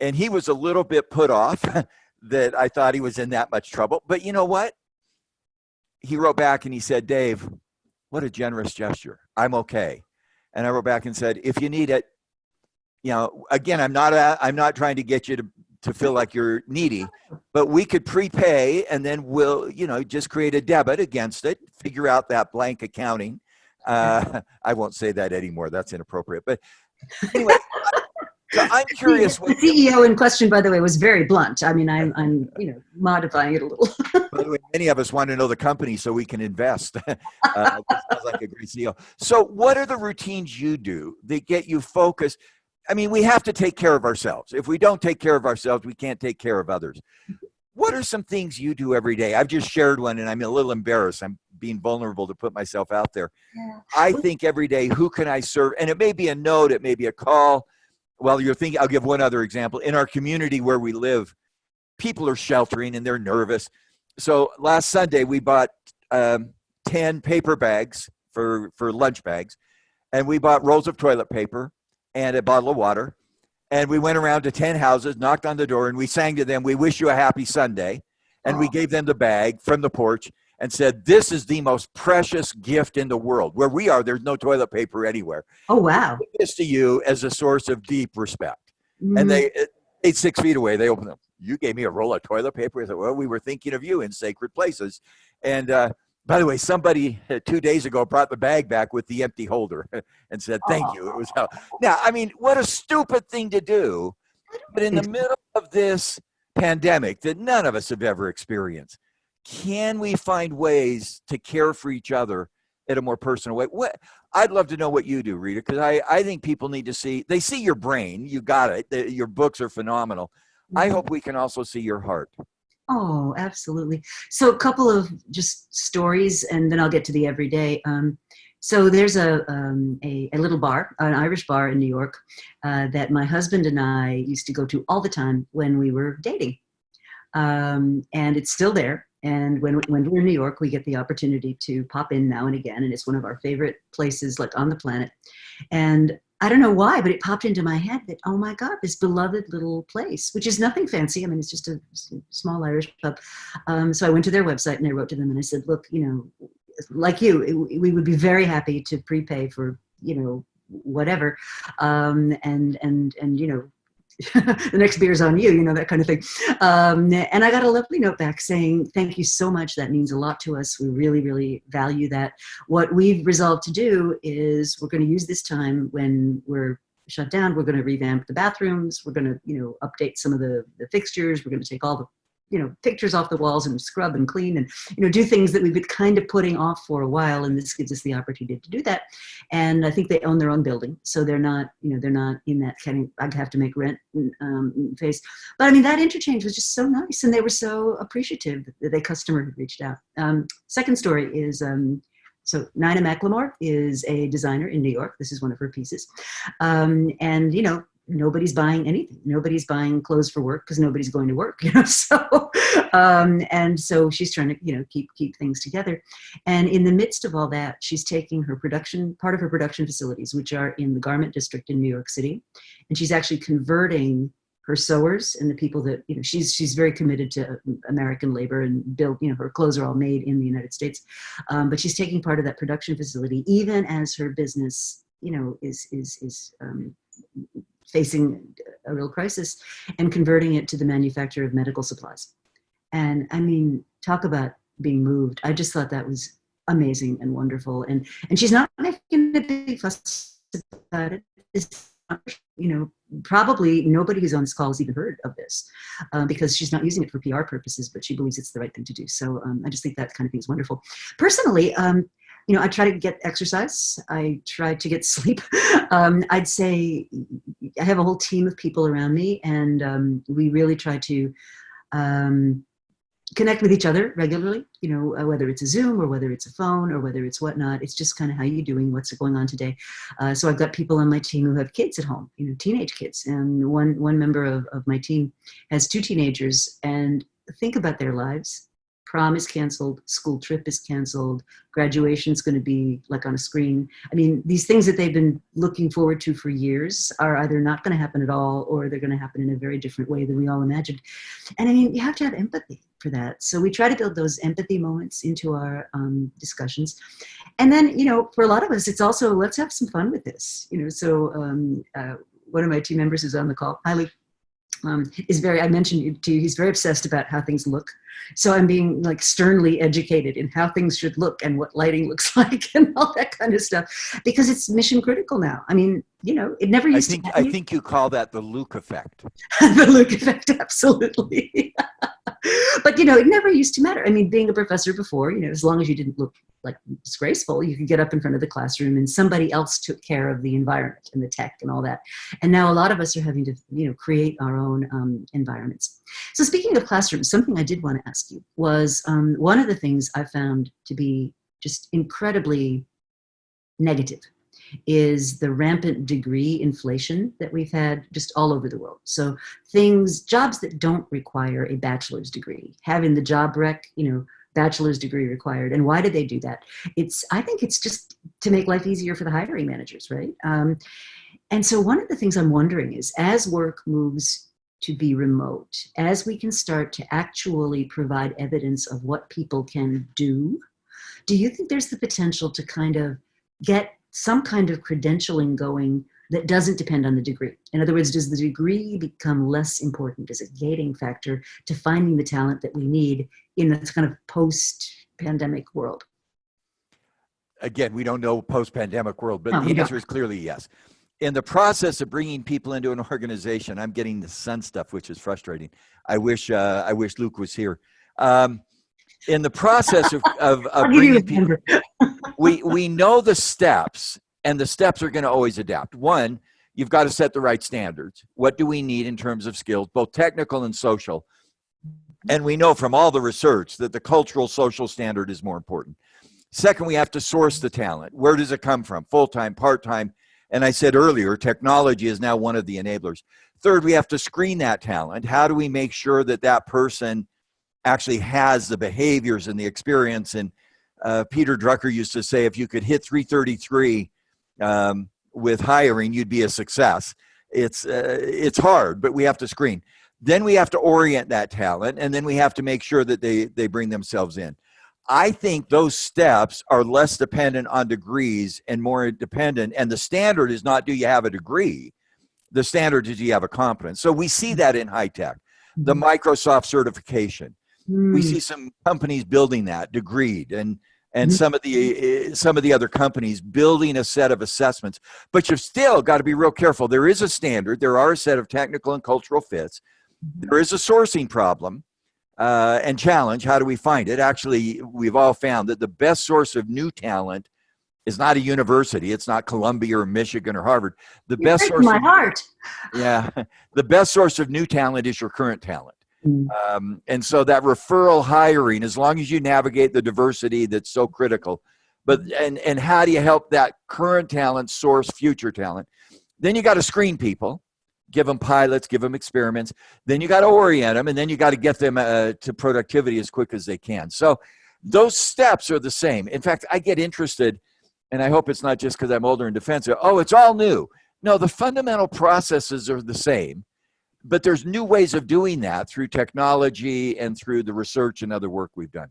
And he was a little bit put off that I thought he was in that much trouble. But you know what? He wrote back and he said, Dave, what a generous gesture. I'm okay. And I wrote back and said, if you need it, again, I'm not trying to get you to feel like you're needy, but we could prepay and then we'll, just create a debit against it, figure out that blank accounting. I won't say that anymore. That's inappropriate. But anyway, so I'm curious. The CEO in question, by the way, was very blunt. I mean, I'm modifying it a little. By the way, many of us want to know the company so we can invest. Sounds like a great CEO. So what are the routines you do that get you focused? I mean, we have to take care of ourselves. If we don't take care of ourselves, we can't take care of others. What are some things you do every day? I've just shared one and I'm a little embarrassed. I'm being vulnerable to put myself out there. Yeah. I think every day, who can I serve? And it may be a note, it may be a call. Well, you're thinking, I'll give one other example. In our community where we live, people are sheltering and they're nervous. So last Sunday, we bought 10 paper bags for lunch bags. And we bought rolls of toilet paper and a bottle of water. And we went around to 10 houses, knocked on the door, and we sang to them, "We wish you a happy Sunday." And we gave them the bag from the porch and said, "This is the most precious gift in the world." Where we are, there's no toilet paper anywhere. Oh, wow. This to you as a source of deep respect. And they 6 feet away, they opened them. "You gave me a roll of toilet paper?" I said, "Well, we were thinking of you in sacred places." And by the way, somebody 2 days ago brought the bag back with the empty holder and said, "Thank you." It was now, I mean, what a stupid thing to do. But in the middle of this pandemic that none of us have ever experienced, can we find ways to care for each other in a more personal way? I'd love to know what you do, Rita, because I think people need to see, they see your brain, you got it, your books are phenomenal. I hope we can also see your heart. Oh, absolutely. So a couple of just stories, and then I'll get to the everyday. So there's a little bar, an Irish bar in New York, that my husband and I used to go to all the time when we were dating. And it's still there. And when we're in New York, we get the opportunity to pop in now and again. And it's one of our favorite places like on the planet. And I don't know why, but it popped into my head that, oh my God, this beloved little place, which is nothing fancy. I mean, it's just a small Irish pub. So I went to their website and I wrote to them and I said, look, like you, we would be very happy to prepay for, whatever. And the next beer's on you, that kind of thing. And I got a lovely note back saying, thank you so much. That means a lot to us. We really, really value that. What we've resolved to do is we're going to use this time when we're shut down. We're going to revamp the bathrooms. We're going to, update some of the fixtures. We're going to take all the pictures off the walls and scrub and clean and, do things that we've been kind of putting off for a while. And this gives us the opportunity to do that. And I think they own their own building. So they're not in that kind of, I'd have to make rent phase. But I mean, that interchange was just so nice. And they were so appreciative that a customer had reached out. Second story is, so Nina McLemore is a designer in New York. This is one of her pieces. And, nobody's buying anything. Nobody's buying clothes for work because nobody's going to work, So, and so she's trying to, keep things together. And in the midst of all that, she's taking part of her production facilities, which are in the garment district in New York City, and she's actually converting her sewers and the people that, she's very committed to American labor and build, her clothes are all made in the United States. But she's taking part of that production facility, even as her business, is facing a real crisis, and converting it to the manufacture of medical supplies. And I mean, talk about being moved. I just thought that was amazing and wonderful. And she's not making a big fuss about it. It's, probably nobody who's on this call has even heard of this because she's not using it for PR purposes, but she believes it's the right thing to do. So I just think that kind of thing is wonderful. Personally, I try to get exercise. I try to get sleep. I'd say I have a whole team of people around me, and we really try to connect with each other regularly, whether it's a Zoom or whether it's a phone or whether it's whatnot. It's just kind of how you doing, what's going on today. So I've got people on my team who have kids at home, teenage kids. And one member of my team has 2 teenagers, and think about their lives. Prom is canceled, school trip is canceled, graduation is going to be like on a screen. I mean, these things that they've been looking forward to for years are either not going to happen at all, or they're going to happen in a very different way than we all imagined. And I mean, you have to have empathy for that. So we try to build those empathy moments into our discussions. And then, for a lot of us, it's also, let's have some fun with this. So one of my team members who's on the call, Hailey, I mentioned to you, he's very obsessed about how things look. So I'm being like sternly educated in how things should look and what lighting looks like and all that kind of stuff, because it's mission critical now. I mean, it never used to happen. I think you call that the Luke effect. The Luke effect, absolutely. But, it never used to matter. I mean, being a professor before, as long as you didn't look like disgraceful, you could get up in front of the classroom and somebody else took care of the environment and the tech and all that. And now a lot of us are having to, create our own environments. So speaking of classrooms, something I did want to ask you was one of the things I found to be just incredibly negative is the rampant degree inflation that we've had just all over the world. So jobs that don't require a bachelor's degree, having the job rec, bachelor's degree required. And why do they do that? I think it's just to make life easier for the hiring managers, right? And so one of the things I'm wondering is, as work moves to be remote, as we can start to actually provide evidence of what people can do you think there's the potential to kind of get some kind of credentialing going that doesn't depend on the degree? In other words, does the degree become less important as a gating factor to finding the talent that we need in this kind of post-pandemic world? Again, we don't know post-pandemic world, but No, the answer is clearly yes. In the process of bringing people into an organization, I'm getting the sun stuff, which is frustrating. I wish Luke was here. In the process of bringing people, we know the steps, and the steps are going to always adapt. One, you've got to set the right standards. What do we need in terms of skills, both technical and social? And we know from all the research that the cultural social standard is more important. Second, we have to source the talent. Where does it come from? Full-time, part-time? And I said earlier, technology is now one of the enablers. Third, we have to screen that talent. How do we make sure that that person actually has the behaviors and the experience? And Peter Drucker used to say, if you could hit 333 with hiring, you'd be a success. It's hard, but we have to screen. Then we have to orient that talent, and then we have to make sure that they bring themselves in. I think those steps are less dependent on degrees and more dependent, and the standard is not, do you have a degree? The standard is, do you have a competence? So we see that in high tech, the Microsoft certification. We see some companies building that, degreed, and some of the other companies building a set of assessments. But you've still got to be real careful. There is a standard. There are a set of technical and cultural fits. There is a sourcing problem and challenge. How do we find it? Actually, we've all found that the best source of new talent is not a university. It's not Columbia or Michigan or Harvard. The best source my heart. Yeah, the best source of new talent is your current talent. And so that referral hiring, as long as you navigate the diversity that's so critical, and how do you help that current talent source future talent? Then you got to screen people, give them pilots, give them experiments. Then you got to orient them, and then you got to get them to productivity as quick as they can. So those steps are the same. In fact, I get interested, and I hope it's not just because I'm older and defensive. Oh, it's all new. No, the fundamental processes are the same. But there's new ways of doing that through technology and through the research and other work we've done.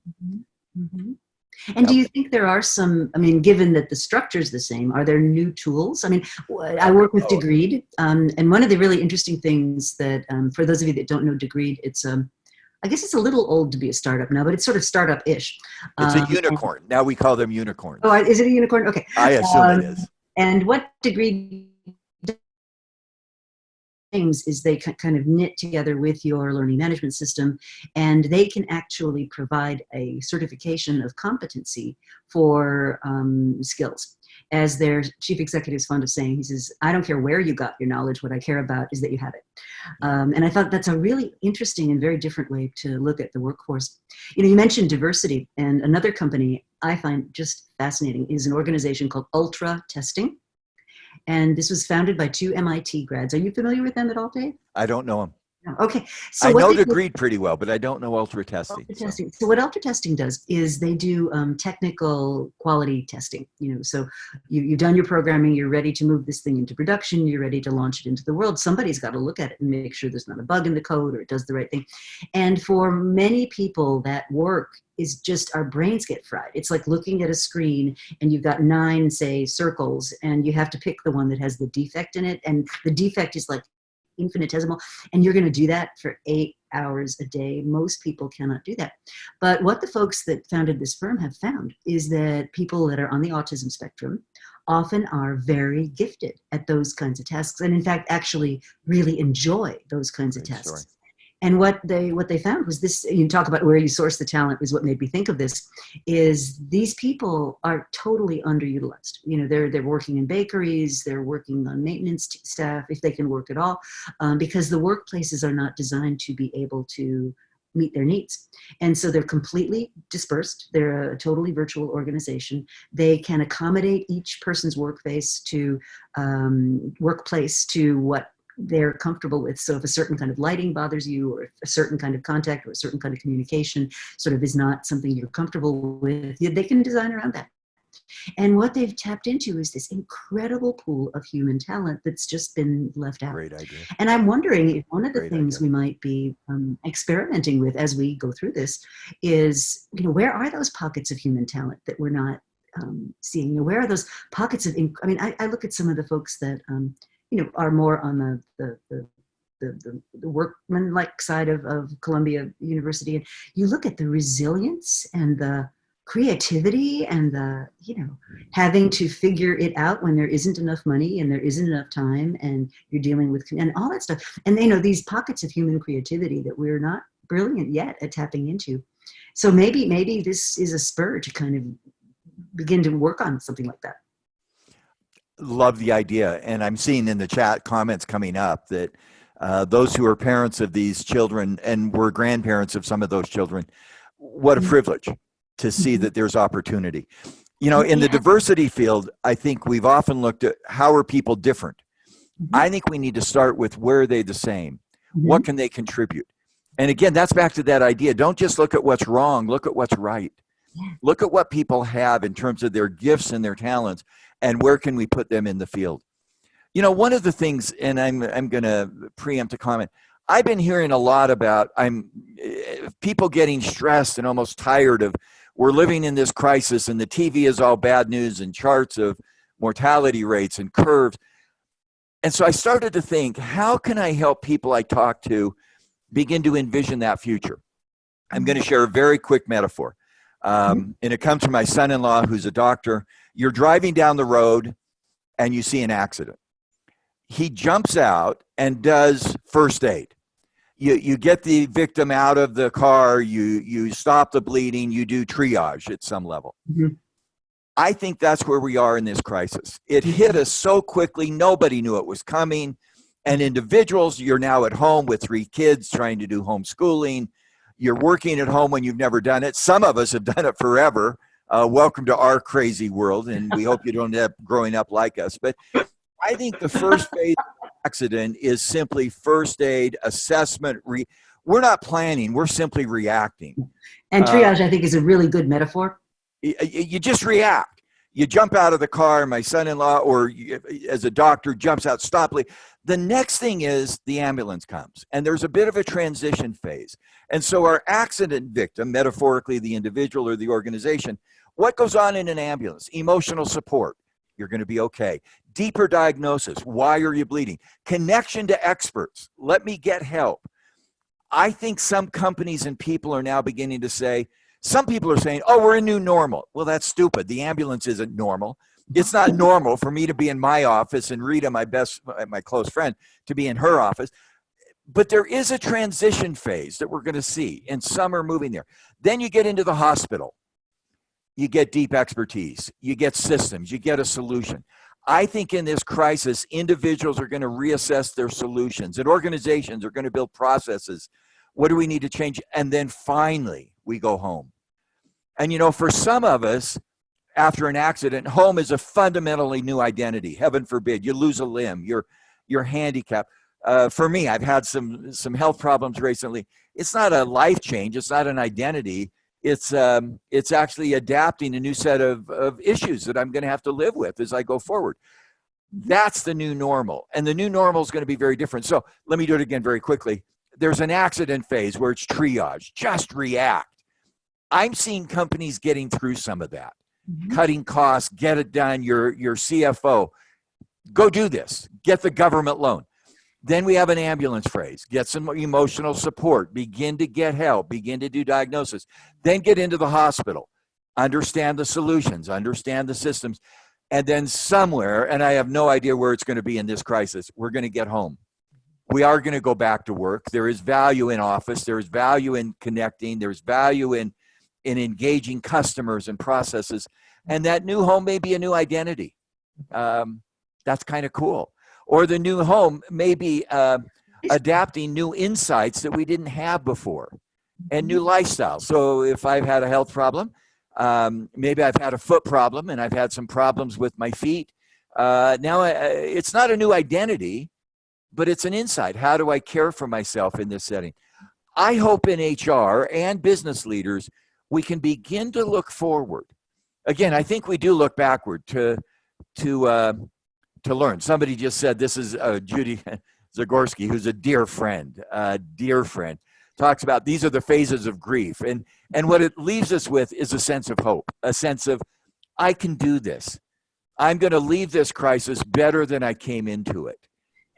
And do you think there are some, given that the structure is the same, are there new tools? I work with Degreed, and one of the really interesting things that, for those of you that don't know Degreed, it's, I guess it's a little old to be a startup now, but it's sort of startup-ish. It's a unicorn. Now we call them unicorns. Oh, is it a unicorn? Okay. I assume it is. And what Degreed things is they kind of knit together with your learning management system, and they can actually provide a certification of competency for skills. As their chief executive is fond of saying, he says, I don't care where you got your knowledge, what I care about is that you have it. And I thought that's a really interesting and very different way to look at the workforce. You mentioned diversity, and another company I find just fascinating is an organization called Ultra Testing. And this was founded by 2 MIT grads. Are you familiar with them at all, Dave? I don't know them. No. Okay. So I know the Greed pretty well, but I don't know Ultra Testing. So what Ultra Testing does is they do technical quality testing. So you've done your programming, you're ready to move this thing into production, you're ready to launch it into the world. Somebody's got to look at it and make sure there's not a bug in the code or it does the right thing. And for many people, that work is just, our brains get fried. It's like looking at a screen and you've got 9, say, circles, and you have to pick the one that has the defect in it. And the defect is like infinitesimal, and you're going to do that for 8 hours a day. Most people cannot do that. But what the folks that founded this firm have found is that people that are on the autism spectrum often are very gifted at those kinds of tasks, and in fact actually really enjoy those kinds of tasks. Sorry. And what they found was this, you talk about where you source the talent is what made me think of this, is these people are totally underutilized. They're working in bakeries, they're working on maintenance staff, if they can work at all, because the workplaces are not designed to be able to meet their needs. And so they're completely dispersed. They're a totally virtual organization. They can accommodate each person's workplace to what they're comfortable with. So if a certain kind of lighting bothers you, or if a certain kind of contact or a certain kind of communication sort of is not something you're comfortable with, they can design around that. And what they've tapped into is this incredible pool of human talent that's just been left out. Great idea. And I'm wondering if one of the things we might be experimenting with as we go through this is, where are those pockets of human talent that we're not seeing? Where are those pockets of, I look at some of the folks that, are more on the workman-like side of Columbia University. And you look at the resilience and the creativity and the, having to figure it out when there isn't enough money and there isn't enough time and you're dealing with, and all that stuff. And, these pockets of human creativity that we're not brilliant yet at tapping into. So maybe this is a spur to kind of begin to work on something like that. Love the idea. And I'm seeing in the chat comments coming up that those who are parents of these children and were grandparents of some of those children, what a privilege to see that there's opportunity. In the diversity field, I think we've often looked at how are people different. I think we need to start with where are they the same? What can they contribute? And again, that's back to that idea. Don't just look at what's wrong, look at what's right. Look at what people have in terms of their gifts and their talents, and where can we put them in the field. One of the things, and I'm going to preempt a comment, I've been hearing a lot about people getting stressed and almost tired of, we're living in this crisis and the TV is all bad news and charts of mortality rates and curves. And so I started to think, how can I help people I talk to begin to envision that future? I'm going to share a very quick metaphor. And it comes from my son-in-law, who's a doctor. You're driving down the road and you see an accident. He jumps out and does first aid. You get the victim out of the car, you stop the bleeding, you do triage at some level. I think that's where we are in this crisis. It hit us so quickly, nobody knew it was coming. And individuals, you're now at home with 3 kids trying to do homeschooling. You're working at home when you've never done it. Some of us have done it forever. Welcome to our crazy world, and we hope you don't end up growing up like us. But I think the first phase of accident is simply first aid, assessment. We're not planning. We're simply reacting. And triage, I think, is a really good metaphor. You just react. You jump out of the car, my son-in-law, or as a doctor, jumps out, stop. The next thing is the ambulance comes, and there's a bit of a transition phase. And so our accident victim, metaphorically the individual or the organization, what goes on in an ambulance? Emotional support. You're going to be okay. Deeper diagnosis. Why are you bleeding? Connection to experts. Let me get help. I think some companies and people are now beginning to say, some people are saying, oh, we're a new normal. Well, that's stupid. The ambulance isn't normal. It's not normal for me to be in my office and Rita, my close friend, to be in her office. But there is a transition phase that we're going to see, and some are moving there. Then you get into the hospital. You get deep expertise. You get systems. You get a solution. I think in this crisis, individuals are going to reassess their solutions, and organizations are going to build processes. What do we need to change? And then finally, we go home. And, for some of us, after an accident, home is a fundamentally new identity. Heaven forbid, you lose a limb, you're handicapped. For me, I've had some health problems recently. It's not a life change. It's not an identity. It's actually adapting a new set of issues that I'm going to have to live with as I go forward. That's the new normal. And the new normal is going to be very different. So let me do it again very quickly. There's an accident phase where it's triage, just react. I'm seeing companies getting through some of that, cutting costs, get it done. Your CFO, go do this, get the government loan. Then we have an ambulance phase, get some emotional support, begin to get help, begin to do diagnosis, then get into the hospital, understand the solutions, understand the systems, and then somewhere, and I have no idea where it's going to be in this crisis, we're going to get home. We are going to go back to work. There is value in office. There is value in connecting. There's value in engaging customers and processes. And that new home may be a new identity. That's kind of cool. Or the new home may be adapting new insights that we didn't have before and new lifestyles. So if I've had a health problem, maybe I've had a foot problem and I've had some problems with my feet. Now it's not a new identity, but it's an insight. How do I care for myself in this setting? I hope in HR and business leaders, we can begin to look forward. Again, I think we do look backward to learn. Somebody just said, this is Judy Zagorski, who's a dear friend, talks about these are the phases of grief. And what it leaves us with is a sense of hope, a sense of, I can do this. I'm going to leave this crisis better than I came into it.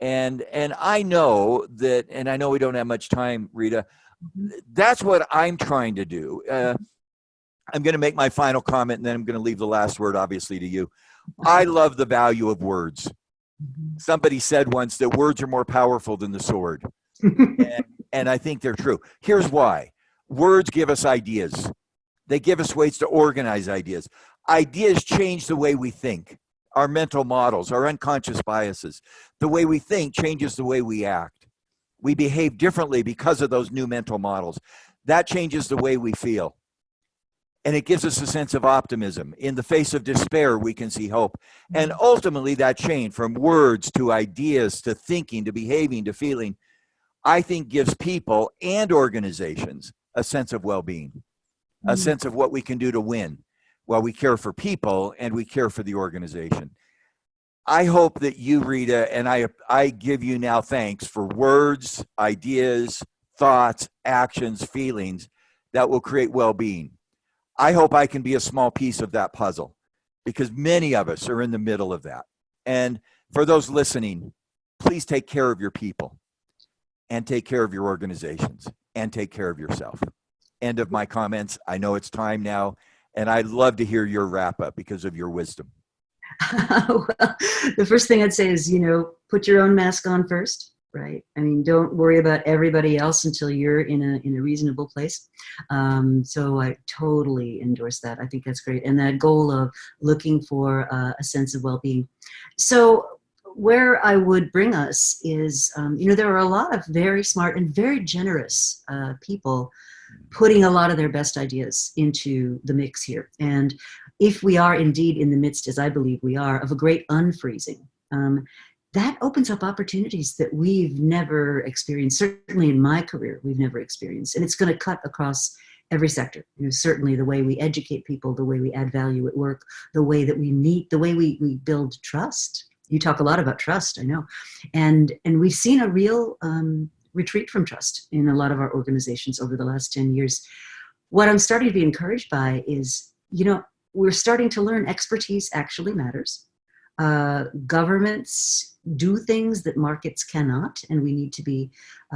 And I know that, and I know we don't have much time, Rita, that's what I'm trying to do. I'm going to make my final comment, and then I'm going to leave the last word, obviously, to you. I love the value of words. Somebody said once that words are more powerful than the sword. And I think they're true. Here's why. Words give us ideas. They give us ways to organize ideas. Ideas change the way we think, our mental models, our unconscious biases. The way we think changes the way we act. We behave differently because of those new mental models. That changes the way we feel. And it gives us a sense of optimism. In the face of despair, we can see hope. And ultimately, that chain from words to ideas to thinking to behaving to feeling, I think gives people and organizations a sense of well-being, a sense of what we can do to win while we care for people and we care for the organization. I hope that you, Rita, and I give you now thanks for words, ideas, thoughts, actions, feelings that will create well-being. I hope I can be a small piece of that puzzle because many of us are in the middle of that. And for those listening, please take care of your people and take care of your organizations and take care of yourself. End of my comments. I know it's time now, and I'd love to hear your wrap up because of your wisdom. Well, the first thing I'd say is, put your own mask on first. Right. I mean, don't worry about everybody else until you're in a reasonable place. So I totally endorse that. I think that's great. And that goal of looking for a sense of well-being. So where I would bring us is, there are a lot of very smart and very generous people putting a lot of their best ideas into the mix here. And if we are indeed in the midst, as I believe we are, of a great unfreezing, that opens up opportunities that we've never experienced. Certainly in my career, we've never experienced. And it's going to cut across every sector. Certainly the way we educate people, the way we add value at work, the way that we meet, the way we build trust. You talk a lot about trust, I know. And we've seen a real retreat from trust in a lot of our organizations over the last 10 years. What I'm starting to be encouraged by is, we're starting to learn expertise actually matters. Governments do things that markets cannot, and we need to be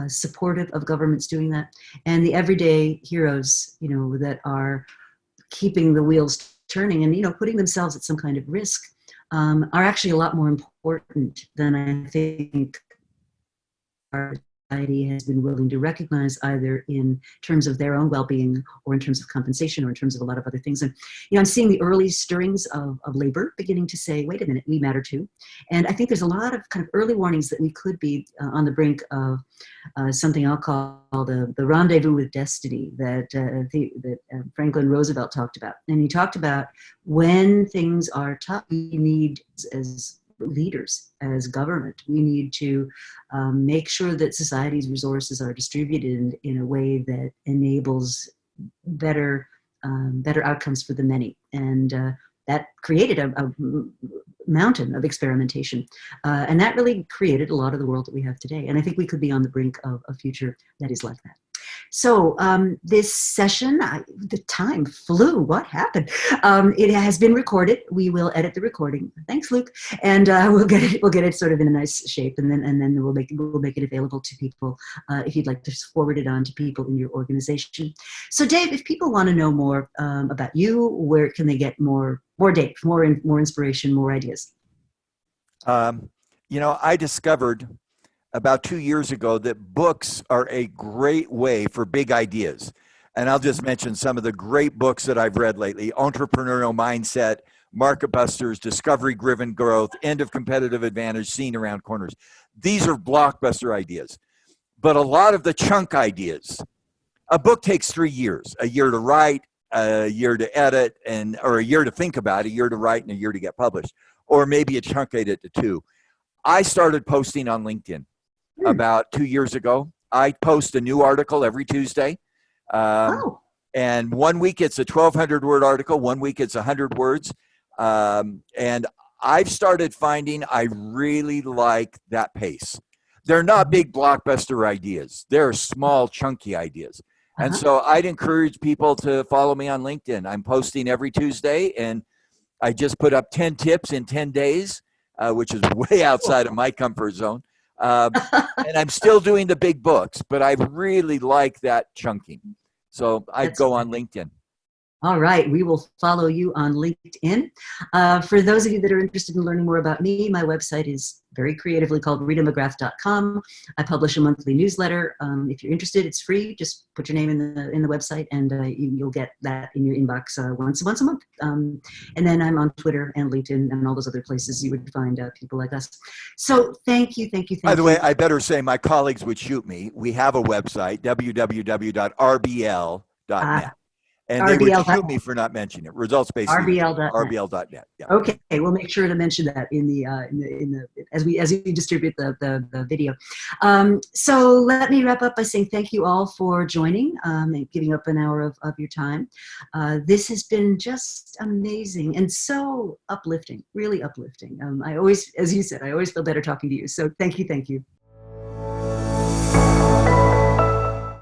supportive of governments doing that. And the everyday heroes, that are keeping the wheels turning and, putting themselves at some kind of risk are actually a lot more important than I think our society has been willing to recognize, either in terms of their own well-being or in terms of compensation or in terms of a lot of other things. And I'm seeing the early stirrings of labor beginning to say, wait a minute, we matter too. And I think there's a lot of kind of early warnings that we could be on the brink of something I'll call the rendezvous with destiny that Franklin Roosevelt talked about. And he talked about when things are tough, we need, as leaders, as government, we need to make sure that society's resources are distributed in a way that enables better outcomes for the many. And that created a mountain of experimentation. And that really created a lot of the world that we have today. And I think we could be on the brink of a future that is like that. So this session, the time flew. What happened? It has been recorded. We will edit the recording. Thanks, Luke, and we'll get it sort of in a nice shape, and then we'll make it available to people if you'd like to forward it on to people in your organization. So, Dave, if people want to know more about you, where can they get more Dave, more inspiration, more ideas? I discovered about 2 years ago that books are a great way for big ideas. And I'll just mention some of the great books that I've read lately: Entrepreneurial Mindset, Market Busters, Discovery Driven Growth, End of Competitive Advantage, Seen Around Corners. These are blockbuster ideas. But a lot of the chunk ideas, a book takes 3 years, a year to write, a year to edit, or a year to think about, a year to write, and a year to get published, or maybe a chunk edit to 2. I started posting on LinkedIn about 2 years ago. I post a new article every Tuesday. And 1 week it's a 1,200 word article. 1 week it's 100 words. And I've started finding I really like that pace. They're not big blockbuster ideas. They're small, chunky ideas. And so I'd encourage people to follow me on LinkedIn. I'm posting every Tuesday, and I just put up 10 tips in 10 days, which is way outside of my comfort zone. And I'm still doing the big books, but I really like that chunking. So I'd go on LinkedIn. All right, we will follow you on LinkedIn. For those of you that are interested in learning more about me, my website is very creatively called ritamcgrath.com. I publish a monthly newsletter. If you're interested, it's free. Just put your name in the website, and you'll get that in your inbox once a month. And then I'm on Twitter and LinkedIn and all those other places you would find people like us. So thank you. By the way, I better say my colleagues would shoot me. We have a website, www.rbl.net. And they would shoot me for not mentioning it. Results-based RBL.net. Yeah. Okay, we'll make sure to mention that in the as we distribute the video. So let me wrap up by saying thank you all for joining and giving up an hour of your time. This has been just amazing and so uplifting, really uplifting. I always, as you said, I always feel better talking to you. So thank you.